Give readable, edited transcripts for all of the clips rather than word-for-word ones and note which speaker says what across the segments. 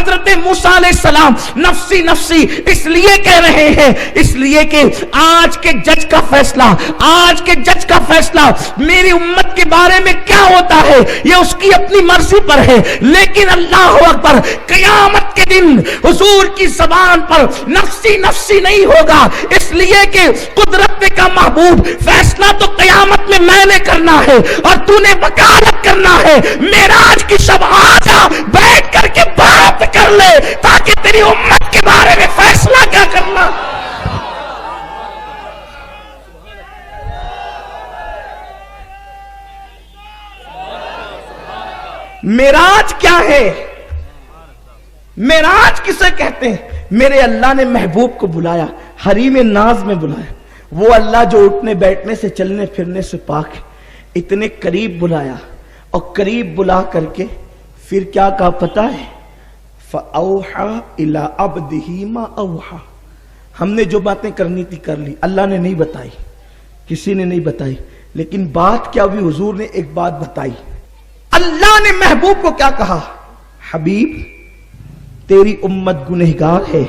Speaker 1: حضرت موسیٰ علیہ السلام نفسی نفسی اس لیے کہہ رہے ہیں، اس لیے کہ آج کے جج کا فیصلہ، آج کے جج کا فیصلہ میری امت کے بارے میں کیا ہوتا ہے یہ اس کی اپنی مرضی پر ہے، لیکن اللہ اکبر قیامت کے دن حضور کی زبان پر نفسی نفسی نہیں ہوگا، اس لیے کہ قدرت کا محبوب فیصلہ تو قیامت میں نے کرنا ہے اور تو نے وکالت کرنا ہے۔ معراج کی شب آجا بیٹھ کر کے بات کر لے تاکہ تیری امت کے بارے میں فیصلہ کیا کرنا۔ معراج کیا ہے؟ معراج کسے کہتے ہیں؟ میرے اللہ نے محبوب کو بلایا، حریم ناز میں بلایا، وہ اللہ جو اٹھنے بیٹھنے سے چلنے پھرنے سے پاک ہے، اتنے قریب بلایا اور قریب بلا کر کے پھر کیا کہا پتہ ہے؟ فَأَوْحَى إِلَىٰ عَبْدِهِ مَا أَوْحَى۔ ہم نے جو باتیں کرنی تھی کر لی، اللہ نے نہیں بتائی، کسی نے نہیں بتائی، لیکن بات کیا ہوئی؟ حضور نے ایک بات بتائی۔ اللہ نے محبوب کو کیا کہا؟ حبیب تیری امت گنہگار ہے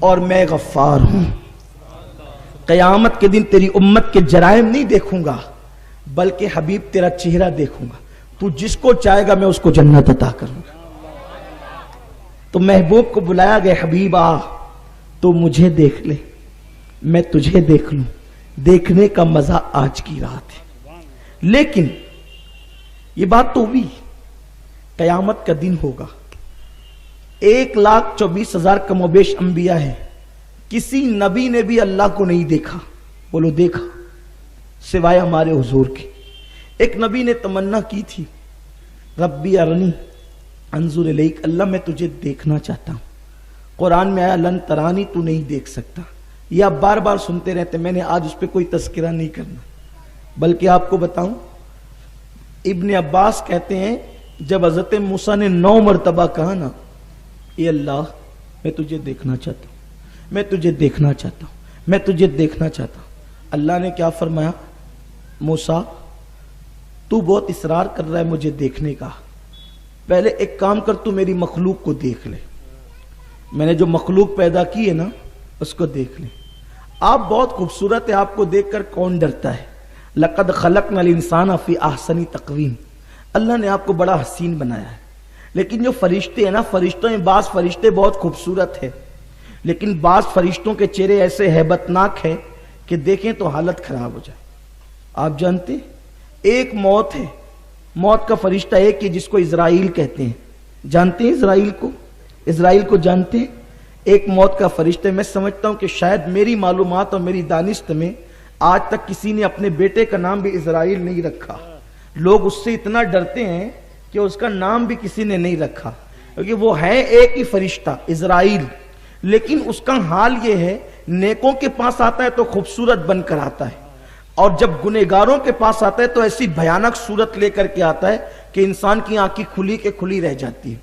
Speaker 1: اور میں غفار ہوں، قیامت کے دن تیری امت کے جرائم نہیں دیکھوں گا بلکہ حبیب تیرا چہرہ دیکھوں گا، تو جس کو چاہے گا میں اس کو جنت عطا کروں گا۔ تو محبوب کو بلایا گیا، حبیب آ تو مجھے دیکھ لے، میں تجھے دیکھ لوں، دیکھنے کا مزہ آج کی رات ہے۔ لیکن یہ بات تو ہوئی، قیامت کا دن ہوگا، 1,24,000 کم و بیش انبیاء ہیں، کسی نبی نے بھی اللہ کو نہیں دیکھا، بولو دیکھا، سوائے ہمارے حضور کے۔ ایک نبی نے تمنا کی تھی، ربی ارنی انظر الیک، اللہ میں تجھے دیکھنا چاہتا ہوں۔ قرآن میں آیا لن ترانی، تو نہیں دیکھ سکتا، یہ آپ بار بار سنتے رہتے، میں نے آج اس پہ کوئی تذکرہ نہیں کرنا، بلکہ آپ کو بتاؤں، ابن عباس کہتے ہیں جب حضرت موسیٰ نے 9 مرتبہ کہا نا اے اللہ میں تجھے دیکھنا چاہتا ہوں، میں تجھے دیکھنا چاہتا ہوں، میں تجھے دیکھنا چاہتا ہوں، اللہ نے کیا فرمایا؟ موسیٰ تو بہت اصرار کر رہا ہے مجھے دیکھنے کا، پہلے ایک کام کر، تو میری مخلوق کو دیکھ لے، میں نے جو مخلوق پیدا کی ہے نا اس کو دیکھ لے۔ آپ بہت خوبصورت ہے، آپ کو دیکھ کر کون ڈرتا ہے؟ لقد خلقنا الانسان فی احسن تقویم، اللہ نے آپ کو بڑا حسین بنایا ہے، لیکن جو فرشتے ہیں نا، فرشتوں میں بعض فرشتے بہت خوبصورت ہیں، لیکن بعض فرشتوں کے چہرے ایسے ہیبتناک ہیں کہ دیکھیں تو حالت خراب ہو جائے۔ آپ جانتے ہیں ایک موت ہے، موت کا فرشتہ ایک ہے جس کو اسرائیل کہتے ہیں، جانتے ہیں اسرائیل کو؟ اسرائیل کو جانتے ہیں؟ ایک موت کا فرشتہ، میں سمجھتا ہوں کہ شاید میری معلومات اور میری دانست میں آج تک کسی نے اپنے بیٹے کا نام بھی اسرائیل نہیں رکھا، لوگ اس سے اتنا ڈرتے ہیں کہ اس کا نام بھی کسی نے نہیں رکھا، کیونکہ وہ ہے ایک ہی فرشتہ اسرائیل، لیکن اس کا حال یہ ہے نیکوں کے پاس آتا ہے تو خوبصورت بن کر آتا ہے، اور جب گنہگاروں کے پاس آتا ہے تو ایسی بھیانک صورت لے کر کے آتا ہے کہ انسان کی آنکھیں کھلی کے کھلی رہ جاتی ہے۔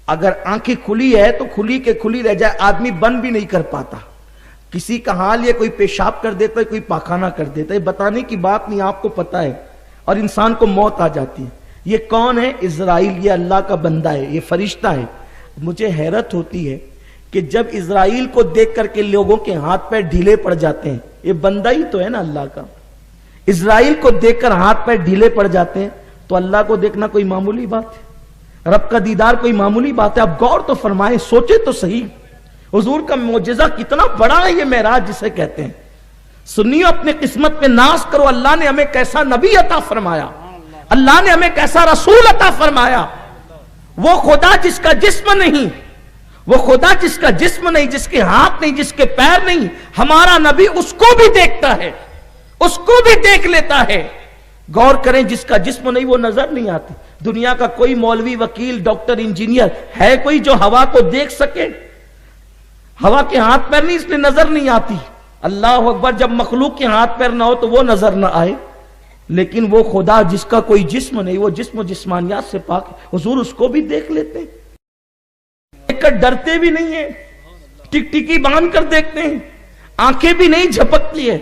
Speaker 1: اگر آنکھیں کھلی ہے تو کھلی کے کھلی رہ جائے، آدمی بند بھی نہیں کر پاتا، کسی کا حال یہ کوئی پیشاب کر دیتا ہے، کوئی پاخانہ کر دیتا ہے، بتانے کی بات نہیں، آپ کو پتا ہے، اور انسان کو موت آ جاتی ہے۔ یہ کون ہے؟ اسرائیل، یہ اللہ کا بندہ ہے، یہ فرشتہ ہے۔ مجھے حیرت ہوتی ہے کہ جب اسرائیل کو دیکھ کر کے لوگوں کے ہاتھ پیر ڈھیلے پڑ جاتے ہیں، یہ بندہ ہی تو ہے نا اللہ کا، اسرائیل کو دیکھ کر ہاتھ پیر ڈھیلے پڑ جاتے ہیں تو اللہ کو دیکھنا کوئی معمولی بات ہے؟ رب کا دیدار کوئی معمولی بات ہے؟ آپ غور تو فرمائیں، سوچے تو صحیح، حضور کا معجزہ کتنا بڑا ہے یہ معراج جسے کہتے ہیں۔ سنیو، اپنے قسمت پہ ناز کرو، اللہ نے ہمیں کیسا نبی عطا فرمایا، اللہ نے ہمیں کیسا رسول عطا فرمایا۔ وہ خدا جس کا جسم نہیں، وہ خدا جس کا جسم نہیں، جس کے ہاتھ نہیں، جس کے پیر نہیں، ہمارا نبی اس کو بھی دیکھتا ہے، اس کو بھی دیکھ لیتا ہے۔ غور کریں، جس کا جسم نہیں وہ نظر نہیں آتی۔ دنیا کا کوئی مولوی، وکیل، ڈاکٹر، انجینئر ہے کوئی جو ہوا کو دیکھ سکے؟ ہوا کے ہاتھ پیر نہیں، اس لیے نظر نہیں آتی۔ اللہ اکبر، جب مخلوق کے ہاتھ پیر نہ ہو تو وہ نظر نہ آئے، لیکن وہ خدا جس کا کوئی جسم نہیں، وہ جسم و جسمانیات سے پاک، حضور اس کو بھی دیکھ لیتے ہیں، دیکھ کر ڈرتے بھی نہیں ہیں، ٹک ٹکی باندھ کر دیکھتے ہیں، آنکھیں بھی نہیں جھپکتی ہے۔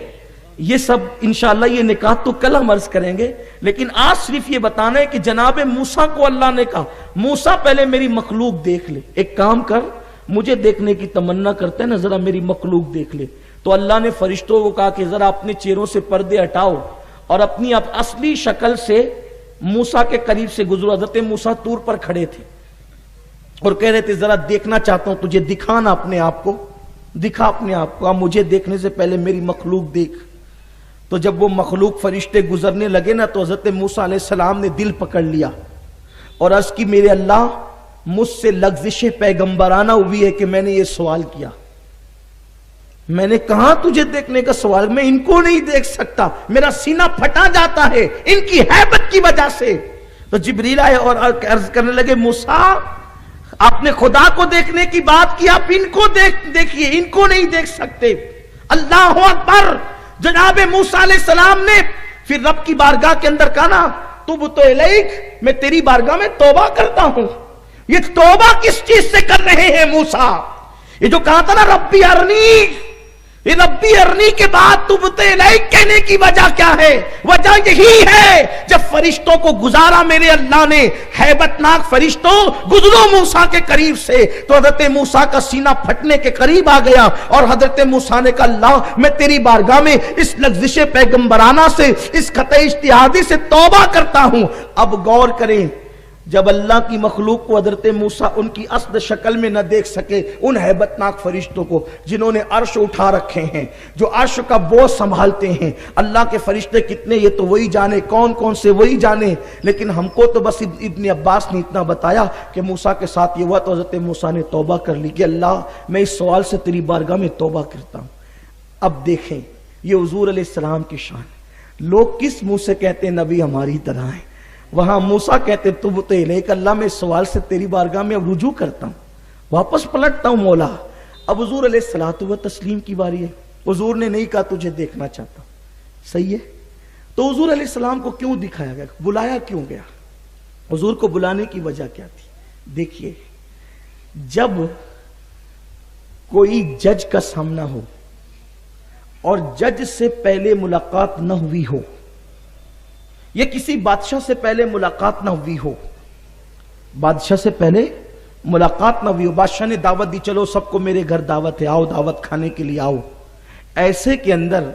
Speaker 1: یہ سب انشاءاللہ یہ نکات تو کل ہم عرض کریں گے، لیکن آج صرف یہ بتانا ہے کہ جناب موسیٰ کو اللہ نے کہا موسیٰ پہلے میری مخلوق دیکھ لے، ایک کام کر، مجھے دیکھنے کی تمنا کرتے ہیں نا، ذرا میری مخلوق دیکھ لے۔ تو اللہ نے فرشتوں کو کہا کہ ذرا اپنے چہروں سے پردے ہٹاؤ اور اپنی اصلی شکل سے موسیٰ کے قریب سے گزرو۔ حضرت موسیٰ طور پر کھڑے تھے اور کہہ رہے تھے ذرا دیکھنا چاہتا ہوں تجھے، دکھانا اپنے آپ کو، دکھا اپنے آپ کو، مجھے دیکھنے سے پہلے میری مخلوق دیکھ۔ تو جب وہ مخلوق فرشتے گزرنے لگے نا تو حضرت موسیٰ علیہ السلام نے دل پکڑ لیا اور عرض کی میرے اللہ مجھ سے لغزش پیغمبرانہ ہوئی ہے کہ میں نے یہ سوال کیا، میں نے کہا تجھے دیکھنے کا سوال، میں ان کو نہیں دیکھ سکتا، میرا سینہ پھٹا جاتا ہے ان کی ہیبت کی وجہ سے۔ تو جبریل آئے اور عرض کرنے لگے موسیٰ آپ نے خدا کو دیکھنے کی بات کی، آپ ان کو دیکھیے، ان کو نہیں دیکھ سکتے۔ اللہ اکبر۔ جناب موسیٰ علیہ السلام نے پھر رب کی بارگاہ کے اندر کہا نا توبت الیک، میں تیری بارگاہ میں توبہ کرتا ہوں۔ یہ توبہ کس چیز سے کر رہے ہیں موسیٰ؟ یہ جو کہا تھا نا ربی ارنی، یہ ربی ارنی کے بعد توبت الیک کہنے کی وجہ کیا ہے؟ وجہ یہی ہے جب فرشتوں کو گزارا میرے اللہ نے، ہیبت ناک فرشتوں گزرو موسیٰ کے قریب سے، تو حضرت موسیٰ کا سینہ پھٹنے کے قریب آ گیا اور حضرت موسیٰ نے کہا اللہ میں تیری بارگاہ میں اس لغزش پیغمبرانہ سے، اس خطۂ اجتہادی سے توبہ کرتا ہوں۔ اب غور کریں، جب اللہ کی مخلوق کو حضرت موسیٰ ان کی اصل شکل میں نہ دیکھ سکے، ان ہیبت ناک فرشتوں کو جنہوں نے عرش اٹھا رکھے ہیں، جو عرش کا بوجھ سنبھالتے ہیں، اللہ کے فرشتے کتنے یہ تو وہی جانے، کون کون سے وہی جانے، لیکن ہم کو تو بس ابن عباس نے اتنا بتایا کہ موسیٰ کے ساتھ یہ ہوا تو حضرت موسیٰ نے توبہ کر لی کہ اللہ میں اس سوال سے تیری بارگاہ میں توبہ کرتا ہوں۔ اب دیکھیں یہ حضور علیہ السلام کی شان، لوگ کس منہ سے کہتے ہیں نبی ہماری طرح ہیں، وہاں موسیٰ کہتے توبت الیک، اللہ میں اس سوال سے تیری بارگاہ میں اب رجوع کرتا ہوں، واپس پلٹتا ہوں مولا۔ اب حضور علیہ الصلوۃ والتسلیم کی باری ہے، حضور نے نہیں کہا تجھے دیکھنا چاہتا ہوں، صحیح ہے؟ تو حضور علیہ السلام کو کیوں دکھایا گیا، بلایا کیوں گیا؟ حضور کو بلانے کی وجہ کیا تھی؟ دیکھیے جب کوئی جج کا سامنا ہو اور جج سے پہلے ملاقات نہ ہوئی ہو، یہ کسی بادشاہ سے پہلے ملاقات نہ ہوئی ہو، بادشاہ سے پہلے ملاقات نہ ہوئی ہو، بادشاہ نے دعوت دی چلو سب کو میرے گھر دعوت ہے، آؤ دعوت کھانے کے لیے آؤ، ایسے کے اندر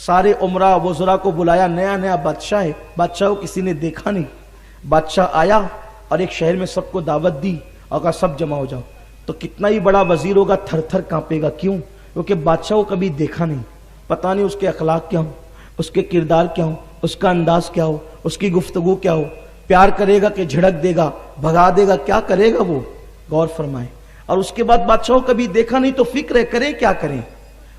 Speaker 1: سارے عمرہ وزراء کو بلایا، نیا نیا بادشاہ ہے، بادشاہ کو کسی نے دیکھا نہیں، بادشاہ آیا اور ایک شہر میں سب کو دعوت دی اور کہا سب جمع ہو جاؤ، تو کتنا ہی بڑا وزیر ہوگا تھر تھر کانپے گا، کیوں؟ کیونکہ بادشاہ کو کبھی دیکھا نہیں، پتہ نہیں اس کے اخلاق کیا ہوں، اس کے کردار کیا ہوں، اس کا انداز کیا ہو، اس کی گفتگو کیا ہو، پیار کرے گا کہ جھڑک دے گا، بھگا دے گا، کیا کرے گا وہ؟ غور فرمائیں۔ اور اس کے بعد بادشاہ کو کبھی دیکھا نہیں تو فکر ہے کریں کیا کریں،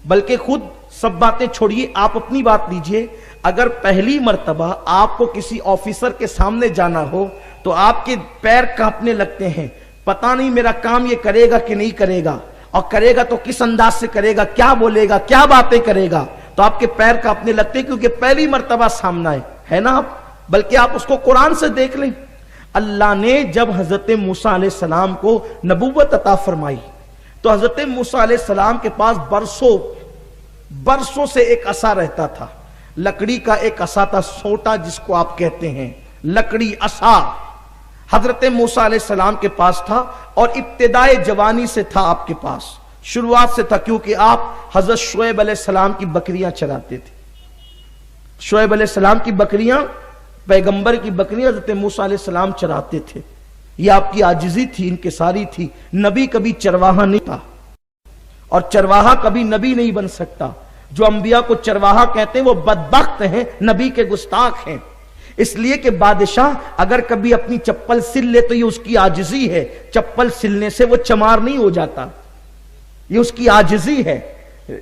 Speaker 1: بلکہ خود سب باتیں چھوڑیے، آپ اپنی بات لیجئے، اگر پہلی مرتبہ آپ کو کسی آفیسر کے سامنے جانا ہو تو آپ کے پیر کانپنے لگتے ہیں، پتہ نہیں میرا کام یہ کرے گا کہ نہیں کرے گا، اور کرے گا تو کس انداز سے کرے گا، کیا بولے گا، کیا باتیں کرے گا، تو آپ کے پیر کانپنے لگتے ہیں کیونکہ پہلی مرتبہ سامنا ہے نا آپ۔ بلکہ آپ اس کو قرآن سے دیکھ لیں، اللہ نے جب حضرت موسیٰ علیہ السلام کو نبوت عطا فرمائی تو حضرت موسیٰ علیہ السلام کے پاس برسوں سے ایک عصا رہتا تھا، لکڑی کا ایک عصا تھا، سوٹا جس کو آپ کہتے ہیں، لکڑی عصا حضرت موسیٰ علیہ السلام کے پاس تھا، اور ابتدائے جوانی سے تھا آپ کے پاس، شروعات سے تھا، کیونکہ آپ حضرت شعیب علیہ السلام کی بکریاں چراتے تھے۔ شعیب علیہ السلام کی بکریاں، پیغمبر کی بکریاں حضرت موسیٰ علیہ السلام چراتے تھے، یہ آپ کی عاجزی تھی، انکساری تھی۔ نبی کبھی چرواہا نہیں تھا، اور چرواہا کبھی نبی نہیں بن سکتا، جو انبیاء کو چرواہا کہتے ہیں وہ بدبخت ہیں، نبی کے گستاخ ہیں، اس لیے کہ بادشاہ اگر کبھی اپنی چپل سل لے تو یہ اس کی عاجزی ہے، چپل سلنے سے وہ چمار نہیں ہو جاتا، یہ اس کی عاجزی ہے۔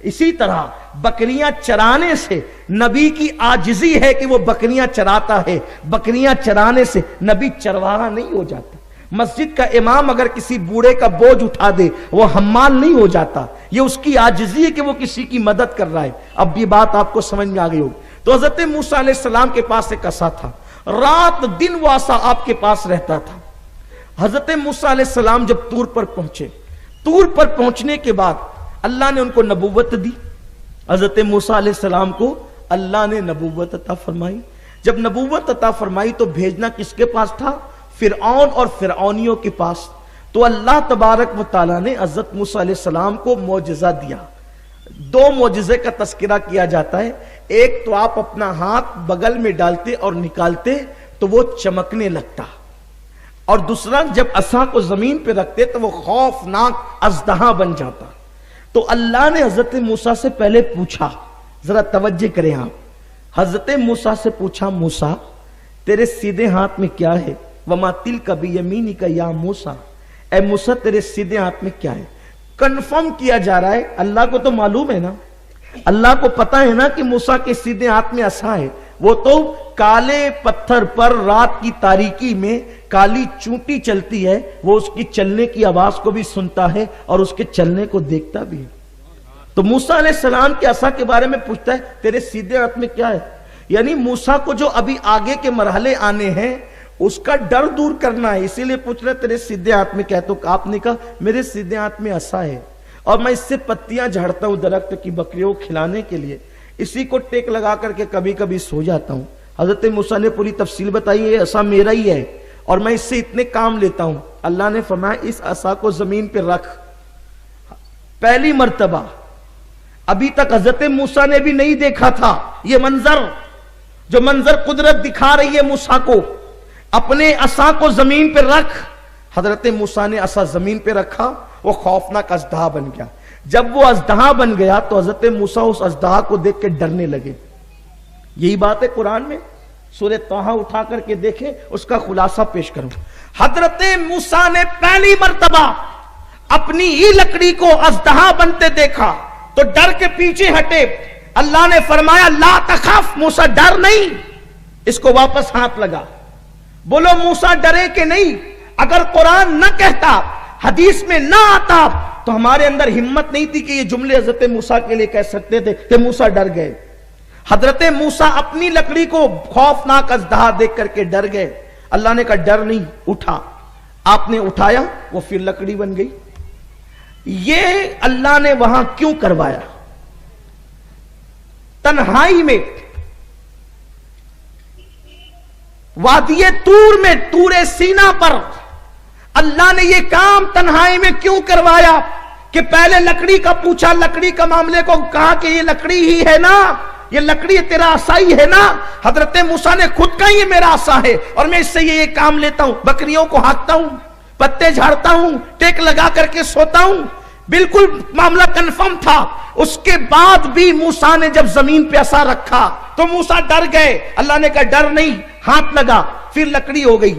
Speaker 1: اسی طرح بکریاں چرانے سے نبی کی عاجزی ہے کہ وہ بکریاں چراتا ہے، بکریاں چرانے سے نبی چرواہا نہیں ہو جاتا۔ مسجد کا امام اگر کسی بوڑھے کا بوجھ اٹھا دے وہ حمال نہیں ہو جاتا، یہ اس کی عاجزی ہے کہ وہ کسی کی مدد کر رہا ہے۔ اب یہ بات آپ کو سمجھ میں آ گئی ہوگی۔ تو حضرت موسیٰ علیہ السلام کے پاس ایک عصا تھا، رات دن وہ عصا آپ کے پاس رہتا تھا۔ حضرت موسیٰ علیہ السلام جب طور پر پہنچے، طور پر پہنچنے کے بعد اللہ نے ان کو نبوت دی، حضرت موسیٰ علیہ السلام کو اللہ نے نبوت عطا فرمائی. جب نبوت عطا فرمائی تو بھیجنا کس کے پاس تھا؟ فرعون اور فرعونیوں کے پاس. تو اللہ تبارک و تعالیٰ نے حضرت موسیٰ علیہ السلام کو معجزہ دیا. دو معجزے کا تذکرہ کیا جاتا ہے. ایک تو آپ اپنا ہاتھ بغل میں ڈالتے اور نکالتے تو وہ چمکنے لگتا, اور دوسرا جب عصا کو زمین پہ رکھتے تو وہ خوفناک اژدہا بن جاتا. تو اللہ نے حضرت موسیٰ سے پہلے پوچھا, ذرا توجہ کریں آپ, حضرت موسیٰ سے پوچھا موسیٰ تیرے سیدھے ہاتھ میں کیا ہے؟ وما تلک بیمینک یا موسیٰ, اے موسیٰ تیرے سیدھے ہاتھ میں کیا ہے؟ کنفرم کیا جا رہا ہے, اللہ کو تو معلوم ہے نا, اللہ کو پتا ہے نا کہ موسیٰ کے سیدھے ہاتھ میں عصا ہے. وہ تو کالے پتھر پر رات کی تاریکی میں کالی چونٹی چلتی ہے, وہ اس کی چلنے کی آواز کو بھی سنتا ہے اور اس کے چلنے کو دیکھتا بھی ہے. تو موسیٰ علیہ السلام کے عصا کے بارے میں پوچھتا ہے تیرے سیدھے ہاتھ میں کیا ہے؟ یعنی موسیٰ کو جو ابھی آگے کے مرحلے آنے ہیں اس کا ڈر دور کرنا ہے, اسی لیے پوچھ رہے تیرے سیدھے ہاتھ میں کیا ہے. تو آپ نے کہا میرے سیدھے ہاتھ میں عصا ہے اور میں اس سے پتیاں جھاڑتا ہوں درخت کی بکریوں کو کھلانے کے لیے, اسی کو ٹیک لگا کر کے کبھی کبھی سو جاتا ہوں. حضرت موسیٰ نے پوری تفصیل بتائی, یہ عصا میرا ہی ہے اور میں اس سے اتنے کام لیتا ہوں. اللہ نے فرمایا اس عصا کو زمین پہ رکھ. پہلی مرتبہ, ابھی تک حضرت موسیٰ نے بھی نہیں دیکھا تھا یہ منظر, جو منظر قدرت دکھا رہی ہے موسیٰ کو. اپنے عصا کو زمین پہ رکھ. حضرت موسیٰ نے عصا زمین پہ رکھا, وہ خوفناک اژدہا بن گیا. جب وہ اژدہا بن گیا تو حضرت موسیٰ اس اژدہا کو دیکھ کے ڈرنے لگے. یہی بات ہے قرآن میں, سورہ طٰہٰ اٹھا کر کے دیکھیں, اس کا خلاصہ پیش کروں. حضرت موسیٰ نے پہلی مرتبہ اپنی ہی لکڑی کو اژدہا بنتے دیکھا تو ڈر کے پیچھے ہٹے. اللہ نے فرمایا لا تخف, موسیٰ ڈر نہیں. اس کو واپس ہاتھ لگا. بولو موسیٰ ڈرے کہ نہیں؟ اگر قرآن نہ کہتا, حدیث میں نہ آتا تو ہمارے اندر ہمت نہیں تھی کہ یہ جملے حضرت موسیٰ کے لیے کہہ سکتے تھے کہ موسیٰ ڈر گئے. حضرت موسیٰ اپنی لکڑی کو خوفناک اژدہا دیکھ کر کے ڈر گئے. اللہ نے کہا ڈر نہیں, اٹھا. آپ نے اٹھایا, وہ پھر لکڑی بن گئی. یہ اللہ نے وہاں کیوں کروایا؟ تنہائی میں, وادی طور میں, طور سینا پر اللہ نے یہ کام تنہائی میں کیوں کروایا؟ کہ پہلے لکڑی کا پوچھا, لکڑی کا معاملے کو کہا کہ یہ لکڑی ہی ہے نا, یہ لکڑی تیرا عصا ہی ہے نا. حضرت موسیٰ نے خود کہا یہ میرا عصا ہے اور میں اس سے یہ کام لیتا ہوں, بکریوں کو ہانکتا ہوں, پتے جھاڑتا ہوں, ٹیک لگا کر کے سوتا ہوں. بالکل معاملہ کنفرم تھا. اس کے بعد بھی موسیٰ نے جب زمین پہ عصا رکھا تو موسیٰ ڈر گئے. اللہ نے کہا ڈر نہیں, ہاتھ لگا, پھر لکڑی ہو گئی.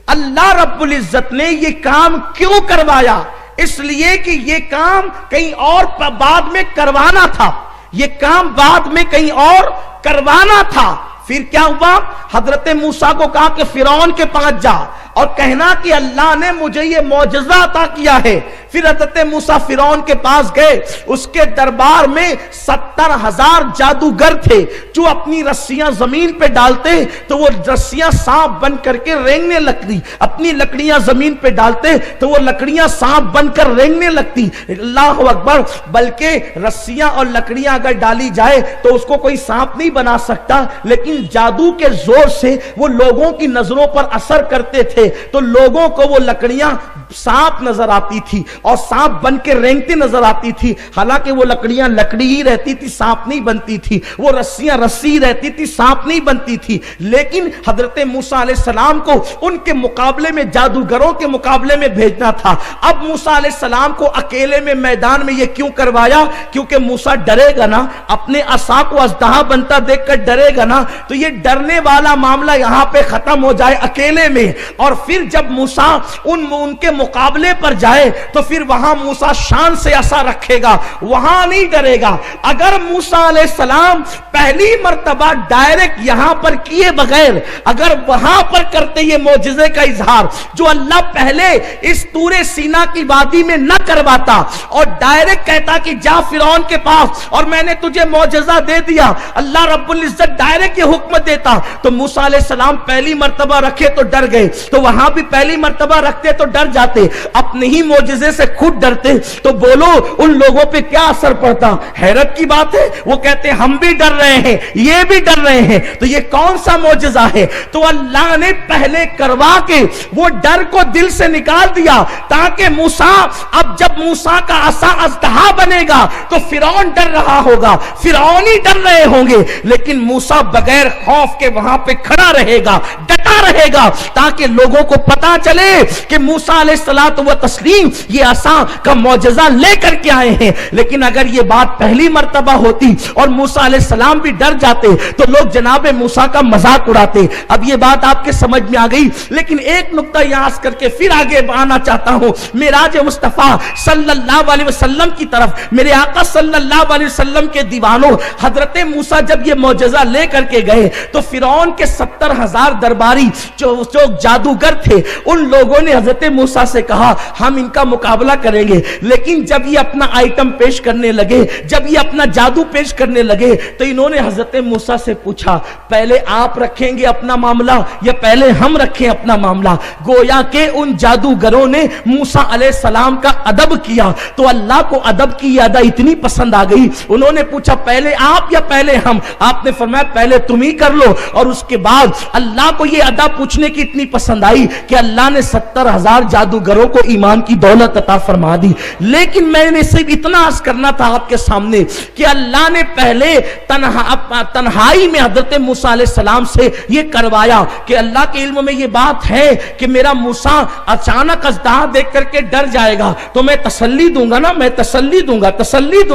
Speaker 1: اللہ رب العزت نے یہ کام کیوں کروایا؟ اس لیے کہ یہ کام کہیں اور بعد میں کروانا تھا. یہ کام بعد میں کہیں اور کروانا تھا. پھر کیا ہوا؟ حضرت موسیٰ کو کہا کہ فرعون کے پاس جا اور کہنا کہ اللہ نے مجھے یہ معجزہ عطا کیا ہے. پھر حضرت موسیٰ فرعون کے پاس گئے. اس کے دربار میں 70,000 جادوگر تھے جو اپنی رسیاں زمین پہ ڈالتے تو وہ رسیاں سانپ بن کر کے رینگنے لگتی, اپنی لکڑیاں زمین پہ ڈالتے تو وہ لکڑیاں سانپ بن کر رینگنے لگتی. اللہ اکبر. بلکہ رسیاں اور لکڑیاں اگر ڈالی جائے تو اس کو کوئی سانپ نہیں بنا سکتا, لیکن جادو کے زور سے وہ لوگوں کی نظروں پر اثر کرتے تھے تو لوگوں کو وہ لکڑیاں سانپ نظر آتی تھی اور سانپ بن کے رینگتے نظر آتی تھی. حالانکہ وہ لکڑیاں لکڑی ہی رہتی تھی, سانپ نہیں بنتی تھی. وہ رسیاں رسی رہتی تھی, سانپ نہیں بنتی تھی. لیکن حضرت موسیٰ علیہ السلام کو ان کے مقابلے میں, جادوگروں کے مقابلے میں بھیجنا تھا. اب موسیٰ علیہ السلام کو اکیلے میں میدان میں یہ کیوں کروایا؟ کیونکہ موسیٰ ڈرے گا نا, اپنے عصا کو اژدہا بنتا دیکھ کر ڈرے گا نا, تو یہ ڈرنے والا معاملہ یہاں پہ ختم ہو جائے اکیلے میں. اور پھر جب موسیٰ ان کے مقابلے پر جائے تو پھر وہاں موسیٰ شان سے عصا رکھے گا, وہاں نہیں ڈرے گا. اگر موسیٰ علیہ السلام پہلی مرتبہ ڈائریکٹ یہاں پر کیے بغیر اگر وہاں پر کرتے یہ معجزے کا اظہار جو اللہ پہلے اس طور سینا کی وادی میں نہ کرواتا اور ڈائریکٹ کہتا کہ جا فرعون کے پاس اور میں نے تجھے معجزہ دے دیا, اللہ رب العزت ڈائریکٹ یہ حکم دیتا, تو موسیٰ علیہ السلام پہلی مرتبہ رکھے تو ڈر گئے. تو تو وہاں بھی پہلی مرتبہ رکھتے تو ڈر جاتے, اپنے ہی معجزے سے خود ڈرتے تو بولو ان لوگوں پہ کیا اثر پڑتا. حیرت کی بات ہے, وہ کہتے ہم بھی ڈر رہے ہیں, یہ بھی ڈر رہے ہیں, تو یہ کون سا معجزہ ہے؟ تو اللہ نے پہلے کروا کے وہ ڈر کو دل سے نکال دیا, تاکہ موسیٰ, اب جب موسیٰ کا عصا اژدہا بنے گا تو فرعون ڈر رہا ہوگا, فرعونی ڈر رہے ہوں گے, لیکن موسیٰ بغیر خوف کے وہاں پہ کھڑا رہے گا, ڈٹا رہے گا, تاکہ لوگوں کو پتا چلے کہ موسیٰ علیہ الصلوۃ والتسلیم یہ عصا کا معجزہ لے کر کے آئے ہیں. لیکن اگر یہ بات پہلی مرتبہ ہوتی اور موسیٰ علیہ السلام بھی ڈر جاتے تو لوگ جناب موسیٰ کا مذاق اڑاتے. اب یہ بات آپ کے سمجھ میں آ گئی, لیکن ایک نقطہ یہاں کر کے پھر آگے آنا چاہتا ہوں. معراج مصطفیٰ صلی اللہ علیہ وسلم کی طرف میرے آقا صلی اللہ علیہ وسلم کے دیوانوں, حضرت موسیٰ جب یہ معجزہ لے کر کے گئے تو فرعون کے 70,000 درباری جو جادوگر تھے, ان لوگوں نے حضرت موسیٰ سے کہا ہم ان کا مقابلہ کریں گے. لیکن جب یہ اپنا آئٹم پیش کرنے لگے, جب یہ اپنا جادو پیش کرنے لگے, تو انہوں نے حضرت موسیٰ سے پوچھا پہلے آپ رکھیں گے اپنا معاملہ یا پہلے ہم رکھیں اپنا معاملہ. گویا کہ ان جادوگروں نے موسیٰ علیہ السلام کا ادب کیا, تو اللہ کو ادب کی ادا اتنی پسند آ گئی, انہوں نے پوچھا پہلے آپ یا پہلے ہم؟ آپ نے فرمایا پہلے تم ہی کر لو. اور اس کے بعد اللہ کو یہ ادا پوچھنے کی اتنی پسند آئی کہ اللہ نے 70,000 جادوگروں کو ایمان کی دولت عطا فرما دی. لیکن میں نے صرف اتنا عرض کرنا تھا آپ کے سامنے کہ اللہ نے پہلے تنہائی میں حضرت موسیٰ علیہ السلام سے یہ کروایا کہ اللہ کے علم میں یہ بات ہے کہ میرا موسیٰ اچانک اژدہا دیکھ کر کے ڈر جائے گا تو میں تسلی دوں گا نا, میں تسلی دوں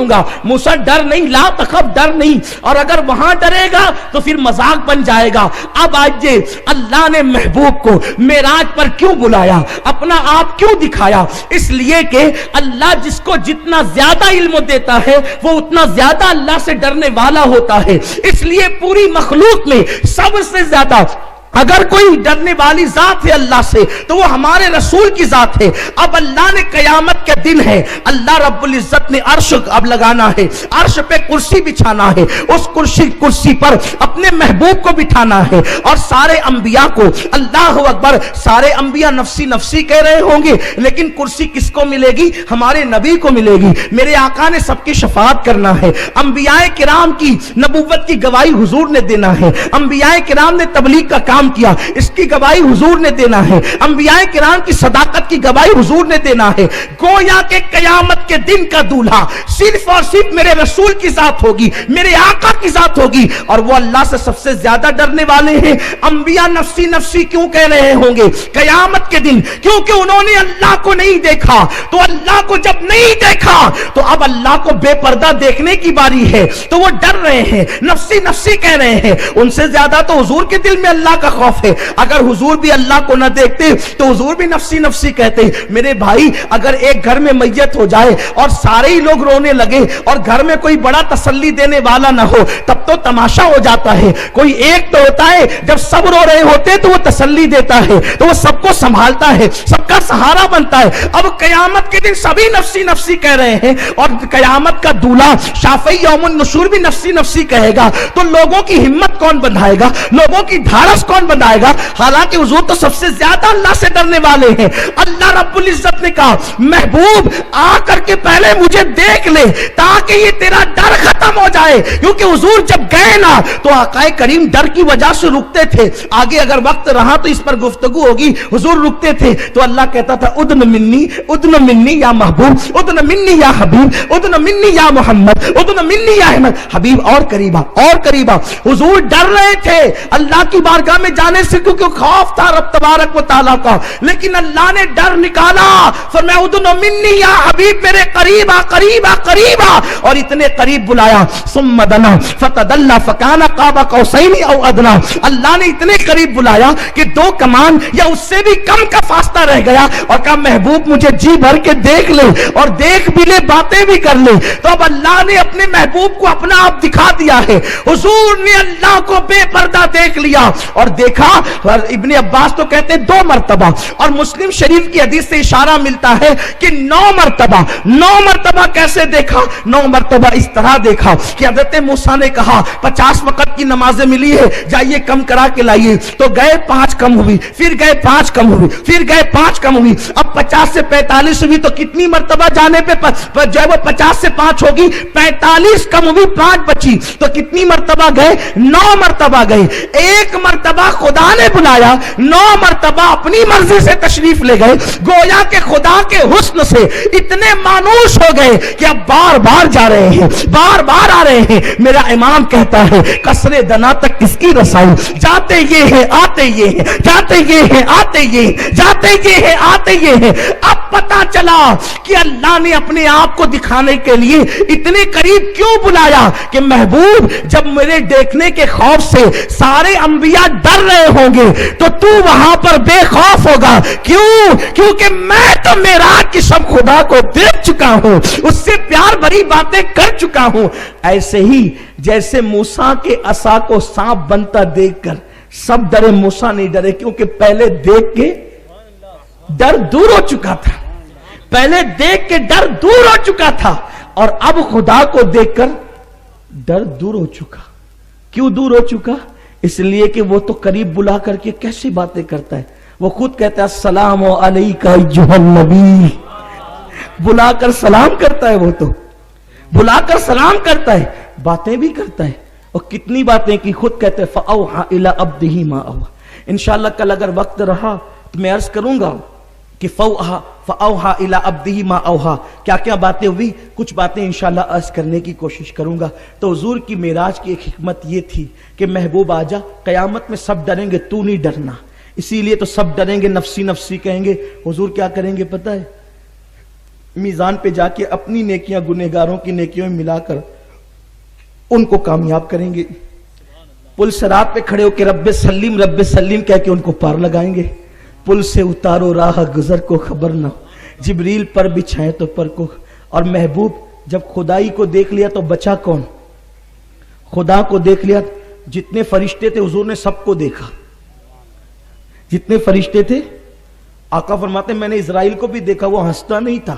Speaker 1: گا. موسیٰ ڈر نہیں, لا تخف, ڈر نہیں, اور اگر وہاں ڈرے گا تو پھر مذاق بن جائے گا. اب آج اللہ نے محبوب کو معراج پر کیوں بلایا, اپنا آپ کیوں دکھایا؟ اس لیے کہ اللہ جس کو جتنا زیادہ علم دیتا ہے وہ اتنا زیادہ اللہ سے ڈرنے والا ہوتا ہے. اس لیے پوری مخلوق میں سب سے زیادہ اگر کوئی ڈرنے والی ذات ہے اللہ سے تو وہ ہمارے رسول کی ذات ہے. اب اللہ نے قیامت کے دن ہے, اللہ رب العزت نے عرش اب لگانا ہے, عرش پہ کرسی بچھانا ہے, اس کرسی پر اپنے محبوب کو بٹھانا ہے, اور سارے انبیاء کو, اللہ اکبر, سارے انبیاء نفسی نفسی کہہ رہے ہوں گے, لیکن کرسی کس کو ملے گی؟ ہمارے نبی کو ملے گی. میرے آقا نے سب کی شفاعت کرنا ہے, انبیاء کرام کی نبوت کی گواہی حضور نے دینا ہے, انبیاء کرام نے تبلیغ کا کام کیا, اس کی گواہی حضور نے دینا ہے, انبیاء کرام کی صداقت کی گواہی حضور نے دینا ہے. گویا کہ قیامت کے دن کا دولہا صرف اور صرف میرے رسول کی ذات ہوگی, میرے آقا کی ذات ہوگی, اور وہ اللہ سے سب سے زیادہ ڈرنے والے ہیں. انبیاء نفسی نفسی کیوں کہہ رہے ہوں گے قیامت کے دن؟ کیونکہ انہوں نے اللہ کو نہیں دیکھا, تو اللہ کو جب نہیں دیکھا تو اب اللہ کو بے پردہ دیکھنے کی باری ہے, تو وہ ڈر رہے ہیں, نفسی نفسی کہہ رہے ہیں. ان سے زیادہ تو حضور کے دل میں اللہ کا خوف ہے. اگر حضور بھی اللہ کو نہ دیکھتے تو حضور بھی نفسی نفسی کہتے. میرے بھائی, اگر ایک گھر میں میت ہو جائے اور سارے ہی لوگ رونے لگے اور گھر میں کوئی بڑا تسلی دینے والا نہ ہو تب تو تماشا ہو جاتا ہے. کوئی ایک تو ہوتا ہے جب سب رو رہے ہوتے تو وہ تسلی دیتا ہے, تو وہ سب کو سنبھالتا ہے, سب کا سہارا بنتا ہے. اب قیامت کے دن سبھی نفسی نفسی کہہ رہے ہیں, اور قیامت کا دولہا شافعی یوم النشور بھی نفسی نفسی کہے گا, تو لوگوں کی ہمت کون بندھائے گا, لوگوں کی دھارس کون بندھائے گا؟ حالانکہ حضور تو سب سے زیادہ اللہ سے ڈرنے والے ہیں. اللہ رب العزت نے کہا محبوب آ کر کے پہلے مجھے دیکھ لے تاکہ یہ تیرا ڈر ختم ہو جائے, کیونکہ حضور جب گئے نا تو آقا کریم ڈر کی وجہ سے رکتے تھے. آگے اگر وقت رہا تو اس پر گفتگو ہوگی, حضور رکتے تھے تو اللہ کہتا تھا ادن منی یا محبوب, ادن منی یا حبیب, ادن منی یا محمد, ادن منی یا احمد. حبیب اور قریبا اور قریبا. حضور ڈر رہے تھے اللہ کی بارگاہ میں جانے سے, کیونکہ خوف تھا رب تبارک و تعالیٰ کا, لیکن اللہ نے ڈر نکالا, فرمایا ادن منی یا حبیب, میرے قریبا قریبا قریبا, اور اتنے قریب بلایا. ثم دنا فتدلى فكان قاب قوسين او ادنى. اللہ نے اتنے قریب بلایا کہ 2 کمان یا اس سے بھی کم کا فاصلہ رہ گیا, اور کہا محبوب مجھے جی بھر کے دیکھ لے, اور دیکھ بھی لے, باتیں بھی کر لے. تو اب اللہ نے اپنے محبوب کو اپنا آپ دکھا دیا ہے. حضور نے اللہ کو بے پردہ دیکھ لیا, اور دیکھا, ابن عباس تو کہتے 2 مرتبہ, اور مسلم شریف کی حدیث سے اشارہ ملتا ہے کہ 9 مرتبہ کیسے دیکھا؟ 9 مرتبہ اس طرح دیکھا کہ حضرت موسیٰ نے کہا 50 وقت کی نمازیں ملی ہے, جائیے کم کرا کے لائیے. تو گئے 5 کم ہوئی, پھر گئے 5 کم ہوئی, پھر گئے 5 کم ہوئی, اب 50 سے 45 ہوئی, تو کتنی مرتبہ جانے پہ جو ہے وہ 50 سے 5 ہوگی, 45 کم ہوئی, 5 بچی, تو کتنی مرتبہ گئے؟ 9 مرتبہ گئے. 1 مرتبہ خدا نے بلایا, 9 مرتبہ اپنی مرضی سے تشریف لے گئے. گویا کہ خدا کے حسن سے اتنے مانوس ہو گئے کہ اب بار بار جا رہے ہیں, بار بار آ رہے ہیں. میرا امام کہتا ہے قصر دنا تک کس کی رسائی, جاتے یہ ہیں آتے یہ ہیں, جاتے یہ ہیں آتے یہ ہیں, جاتے یہ ہیں آتے یہ ہیں. اب پتا چلا کہ اللہ نے اپنے آپ کو دکھانے کے لیے اتنے قریب کیوں بلایا کہ محبوب جب میرے دیکھنے کے خوف سے سارے انبیاء ڈر رہے ہوں گے تو تو وہاں پر بے خوف ہوگا. کیوں؟ کیونکہ میں تو معراج کی شب خدا کو دیکھ چکا ہوں, اس سے پیار بھری باتیں کر چکا ہوں. ایسے ہی جیسے موسیٰ کے عصا کو سانپ بنتا دیکھ کر سب ڈرے, موسیٰ نہیں ڈرے, کیونکہ پہلے دیکھ کے ڈر دور ہو چکا تھا, پہلے دیکھ کے ڈر دور ہو چکا تھا, اور اب خدا کو دیکھ کر ڈر دور ہو چکا. کیوں دور ہو چکا؟ اس لیے کہ وہ تو قریب بلا کر کے کیسی باتیں کرتا ہے. وہ خود کہتا ہے السلام علیکہ ایھا النبی, بلا کر سلام کرتا ہے, وہ تو بلا کر سلام کرتا ہے, باتیں بھی کرتا ہے. اور کتنی باتیں کی, خود کہتے ہیں فَأَوْحَى إِلَىٰ عَبْدِهِ مَا أَوْحَىٰ. انشاءاللہ کل اگر وقت رہا تو میں عرض کروں گا کہ فَأَوْحَىٰ إِلَىٰ عَبْدِهِ مَا أَوْحَىٰ کیا کیا باتیں ہوئی. کچھ باتیں انشاءاللہ عرض کرنے کی کوشش کروں گا. تو حضور کی معراج کی ایک حکمت یہ تھی کہ محبوب آجا, قیامت میں سب ڈریں گے, تو نہیں ڈرنا. اسی لیے تو سب ڈریں گے, نفسی نفسی کہیں گے. حضور کیا کریں گے پتہ ہے؟ میزان پہ جا کے اپنی نیکیاں گنہگاروں کی نیکیوں میں ملا کر ان کو کامیاب کریں گے. پل صراط پہ کھڑے ہو کے رب سلیم کہہ کے ان کو پار لگائیں گے. پل سے اتارو راہ گزر کو خبر نہ ہو, جبریل پر بچھائیں تو پر کو. اور محبوب جب خدائی کو دیکھ لیا تو بچا کون؟ خدا کو دیکھ لیا. جتنے فرشتے تھے حضور نے سب کو دیکھا, جتنے فرشتے تھے. آقا فرماتے میں نے اسرائیل کو بھی دیکھا, وہ ہنستا نہیں تھا.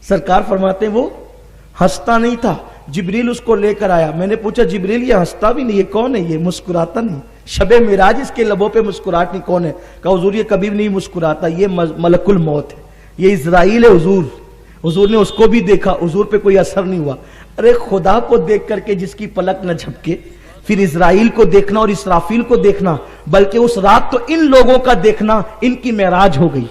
Speaker 1: سرکار فرماتے وہ ہنستا نہیں تھا. جبریل اس کو لے کر آیا, میں نے پوچھا جبریل یہ ہنستا بھی نہیں, یہ کون ہے؟ یہ مسکراتا نہیں. شب معراج اس کے لبوں پہ مسکراہٹ نہیں, کون ہے؟ کہا حضور یہ کبھی نہیں مسکراتا, یہ ملک الموت ہے, یہ اسرائیل ہے. حضور نے اس کو بھی دیکھا, حضور پہ کوئی اثر نہیں ہوا. ارے خدا کو دیکھ کر کے جس کی پلک نہ جھپکے, پھر اسرائیل کو دیکھنا اور اسرافیل کو دیکھنا, بلکہ اس رات تو ان لوگوں کا دیکھنا, ان کی معراج ہو گئی.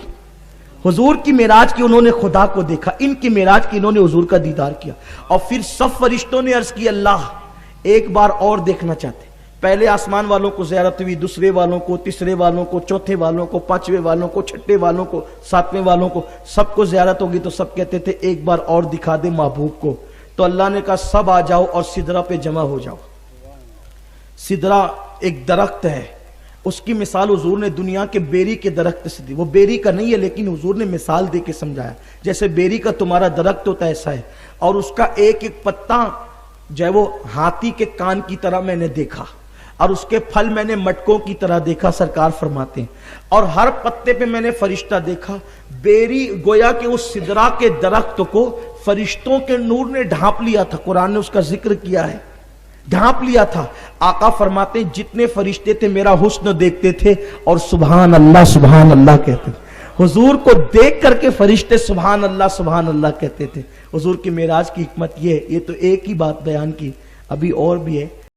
Speaker 1: حضور کی معراج کی انہوں نے خدا کو دیکھا, ان کی معراج کی انہوں نے حضور کا دیدار کیا. اور پھر سب فرشتوں نے عرض کی اللہ ایک بار اور دیکھنا چاہتے. پہلے آسمان والوں کو زیارت ہوئی, دوسرے والوں کو, تیسرے والوں کو, چوتھے والوں کو, پانچویں والوں کو, چھٹے والوں کو, ساتویں والوں کو, سب کو زیارت ہوگی. تو سب کہتے تھے ایک بار اور دکھا دے محبوب کو. تو اللہ نے کہا سب آ جاؤ اور سدرہ پہ جمع ہو جاؤ. سدرہ ایک درخت ہے, اس کی مثال حضور نے دنیا کے بیری کے درخت سے دی. وہ بیری کا نہیں ہے لیکن حضور نے مثال دے کے سمجھایا. جیسے بیری کا تمہارا درخت ہوتا ہے ایسا ہے, اور اس کا ایک ایک پتا جو ہے وہ ہاتھی کے کان کی طرح میں نے دیکھا, اور اس کے پھل میں نے مٹکوں کی طرح دیکھا. سرکار فرماتے ہیں اور ہر پتے پہ میں نے فرشتہ دیکھا. بیری گویا کہ اس سدرہ کے درخت کو فرشتوں کے نور نے ڈھانپ لیا تھا. قرآن نے اس کا ذکر کیا ہے, ڈھانپ لیا تھا. آقا فرماتے ہیں جتنے فرشتے تھے میرا حسن دیکھتے تھے اور سبحان اللہ کہتے تھے. حضور کو دیکھ کر کے فرشتے سبحان اللہ کہتے تھے. حضور کی معراج کی حکمت یہ تو ایک ہی بات بیان کی, ابھی اور بھی ہے.